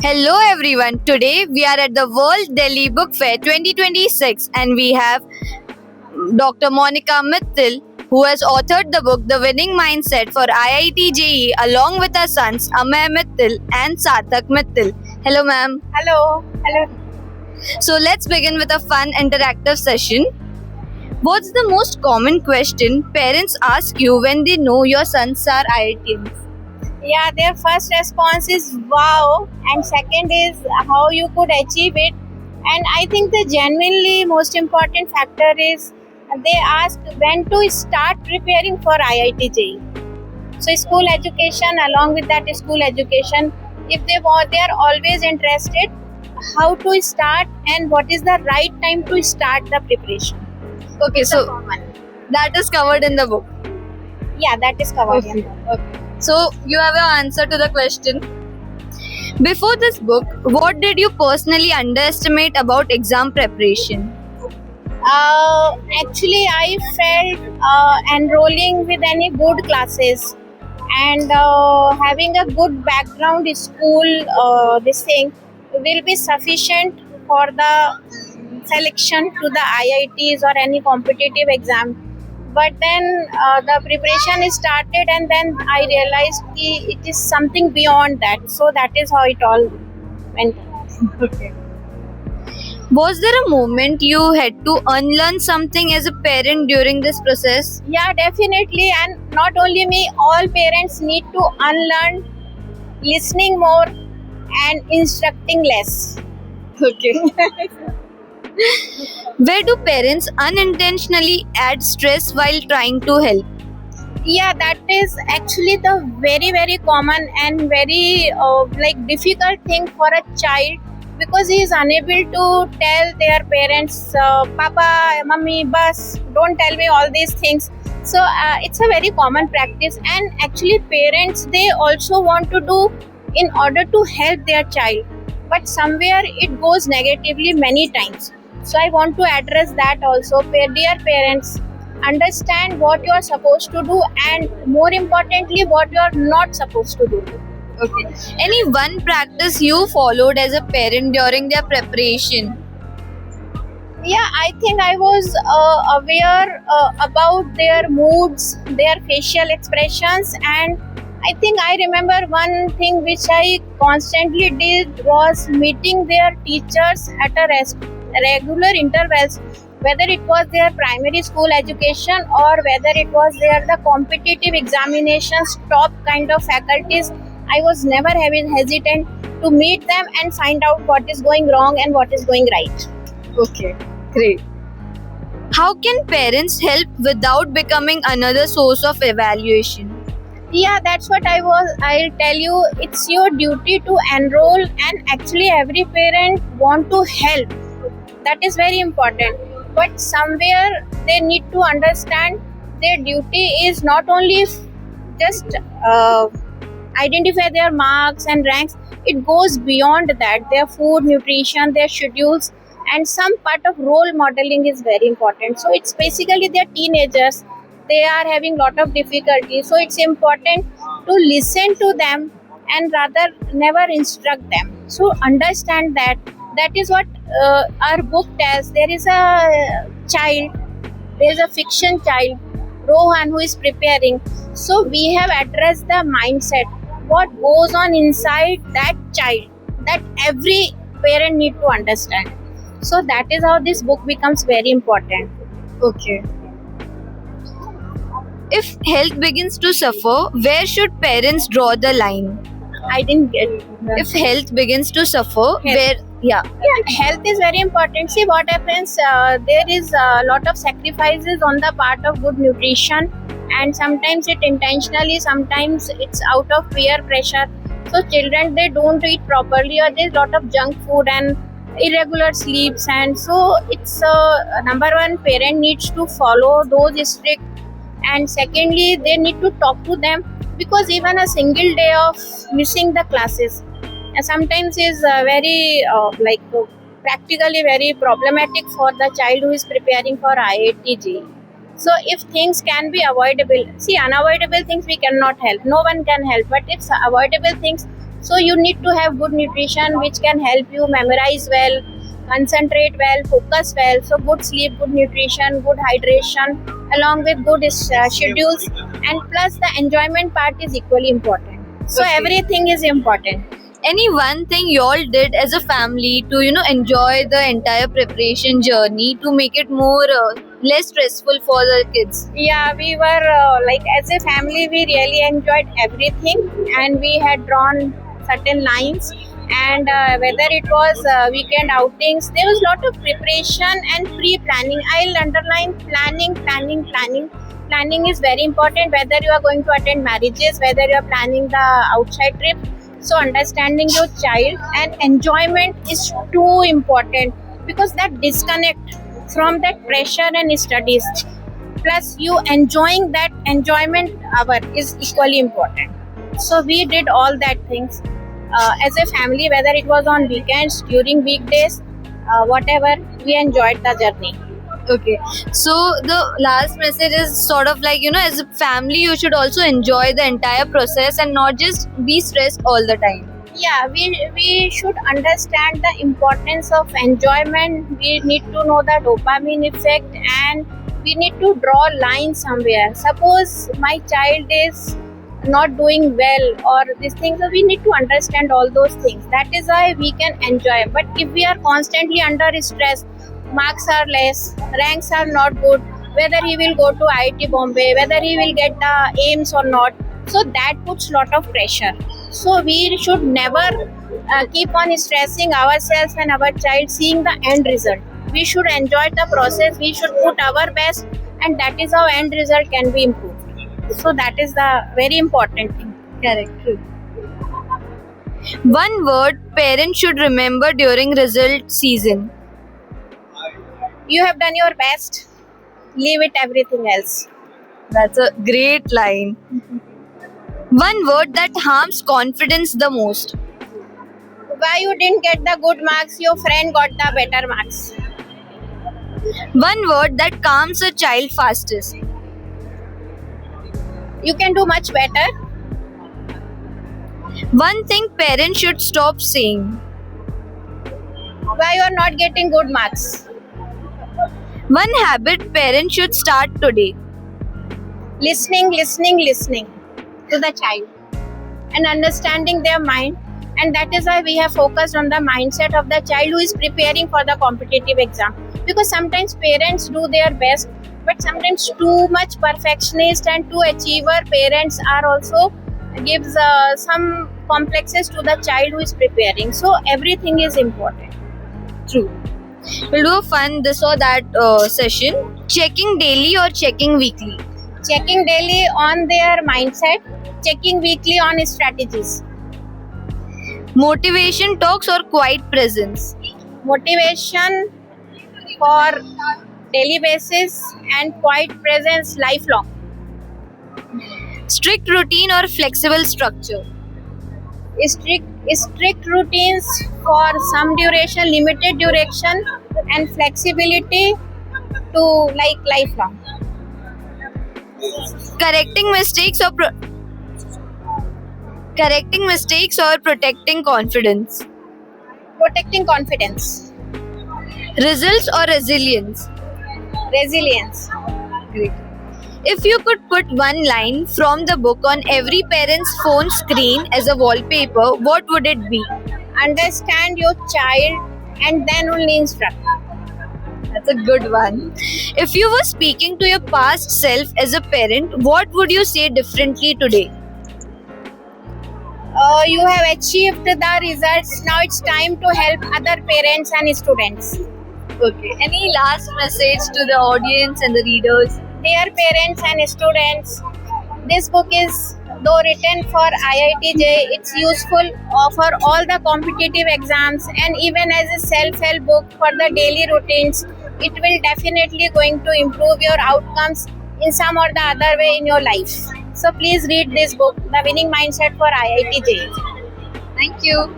Hello everyone. Today we are at the World Delhi Book Fair 2026 and we have Dr. Monica Mittal who has authored the book The Winning Mindset for IIT JEE along with her sons Amay Mittal and Sarthak Mittal. Hello ma'am. Hello. Hello. So let's begin with a fun interactive session. What's the most common question parents ask you when they know your sons are IITians? Yeah, their first response is wow, and second is how you could achieve it. And I think the genuinely most important factor is they ask when to start preparing for IIT JEE. So school education, along with that school education, if they want, they are always interested how to start and what is the right time to start the preparation. Okay, So so common. that is covered in the book. Yeah, that is covered. Okay. So you have your answer to the question. Before this book, what did you personally underestimate about exam preparation? Actually, I felt enrolling with any good classes and having a good background school, this thing will be sufficient for the selection to the IITs or any competitive exam. But then the preparation is started, and then I realized it is something beyond that. So that is how it all went. Was there a moment you had to unlearn something as a parent during this process? Yeah, definitely. And not only me, all parents need to unlearn listening more and instructing less. Okay. Where do parents unintentionally add stress while trying to help? Yeah, that is actually the very common and very difficult thing for a child because he is unable to tell their parents, Papa, Mummy, bus, don't tell me all these things. So it's a very common practice, and actually, parents they also want to do in order to help their child, but somewhere it goes negatively many times. So I want to address that also. Dear parents, understand what you are supposed to do, and more importantly what you are not supposed to do. Okay. Any one practice you followed as a parent during their preparation? Yeah, I think I was aware about their moods, their facial expressions, and I think I remember one thing which I constantly did was meeting their teachers at a regular intervals, whether it was their primary school education or whether it was their the competitive examinations top kind of faculties. I was never having hesitant to meet them and find out what is going wrong and what is going right. Okay, great. How can parents help without becoming another source of evaluation? Yeah, that's what I'll tell you. It's your duty to enroll, and actually every parent want to help. That is very important. But somewhere they need to understand their duty is not only just identify their marks and ranks. It goes beyond that. Their food, nutrition, their schedules, and some part of role modeling is very important. So it's basically they're teenagers. They are having lot of difficulty. So it's important to listen to them and rather never instruct them. So understand that. That is what our book tells. There is a child. There is a fiction child, Rohan, who is preparing. So we have addressed the mindset, what goes on inside that child, that every parent need to understand. So that is how this book becomes very important. Okay. If health begins to suffer, where should parents draw the line? I didn't get it. If health begins to suffer, where, yeah. Yeah, health is very important. See what happens. There is a lot of sacrifices on the part of good nutrition, and sometimes it intentionally, sometimes it's out of peer pressure. So children they don't eat properly, or there's lot of junk food and irregular sleeps, and so it's number one, parent needs to follow those strict, and secondly they need to talk to them, because even a single day of missing the classes sometimes is very practically very problematic for the child who is preparing for IIT. So if things can be avoidable, see unavoidable things we cannot help, no one can help, but if avoidable things So you need to have good nutrition which can help you memorize well, concentrate well, focus well. So good sleep, good nutrition, good hydration, along with good schedules, and plus the enjoyment part is equally important. So Okay. everything is important. Any one thing y'all did as a family to enjoy the entire preparation journey to make it more less stressful for the kids? Yeah, we were like as a family, we really enjoyed everything, and we had drawn certain lines. And whether it was weekend outings, there was a lot of preparation and pre-planning. I'll underline planning, planning, planning. Planning is very important. Whether you are going to attend marriages, whether you are planning the outside trip, so understanding your child and enjoyment is too important, because that disconnect from that pressure and studies, plus you enjoying that enjoyment hour is equally important. So we did all that things as a family, whether it was on weekends, during weekdays, whatever, we enjoyed the journey. Okay, so the last message is sort of like, as a family, you should also enjoy the entire process and not just be stressed all the time. Yeah, we should understand the importance of enjoyment. We need to know the dopamine effect, and we need to draw lines somewhere. Suppose my child is not doing well or this thing, so we need to understand all those things. That is why we can enjoy. But if we are constantly under stress, marks are less, ranks are not good, whether he will go to IIT Bombay, whether he will get the aims or not, so that puts lot of pressure. So we should never keep on stressing ourselves and our child seeing the end result. We should enjoy the process, we should put our best, and that is how end result can be improved. So that is the very important thing. Correct. True. One word parents should remember during result season. You have done your best, leave it everything else. That's a great line. One word that harms confidence the most. Why you didn't get the good marks, your friend got the better marks. One word that calms a child fastest. You can do much better. One thing parents should stop saying. Why you are not getting good marks. One habit parents should start today. Listening to the child and understanding their mind. And that is why we have focused on the mindset of the child who is preparing for the competitive exam. Because sometimes parents do their best, but sometimes too much perfectionist and too achiever parents are also gives some complexes to the child who is preparing. So everything is important. True. We'll do a fun this or that session. Checking daily or checking weekly? Checking daily on their mindset, checking weekly on strategies. Motivation talks or quiet presence? Motivation for daily basis and quiet presence lifelong. Strict routine or flexible structure? Strict routines for some duration, limited duration, and flexibility to like lifelong. Correcting mistakes or protecting confidence? Protecting confidence. Results or resilience? Resilience. Great. If you could put one line from the book on every parent's phone screen as a wallpaper, what would it be? Understand your child and then only instruct. That's a good one. If you were speaking to your past self as a parent, what would you say differently today? You have achieved the results. Now it's time to help other parents and students. Okay. Any last message to the audience and the readers? Dear parents and students, this book is, though written for IITJ, it's useful for all the competitive exams, and even as a self-help book for the daily routines. It will definitely going to improve your outcomes in some or the other way in your life. So please read this book, The Winning Mindset for IITJ. Thank you.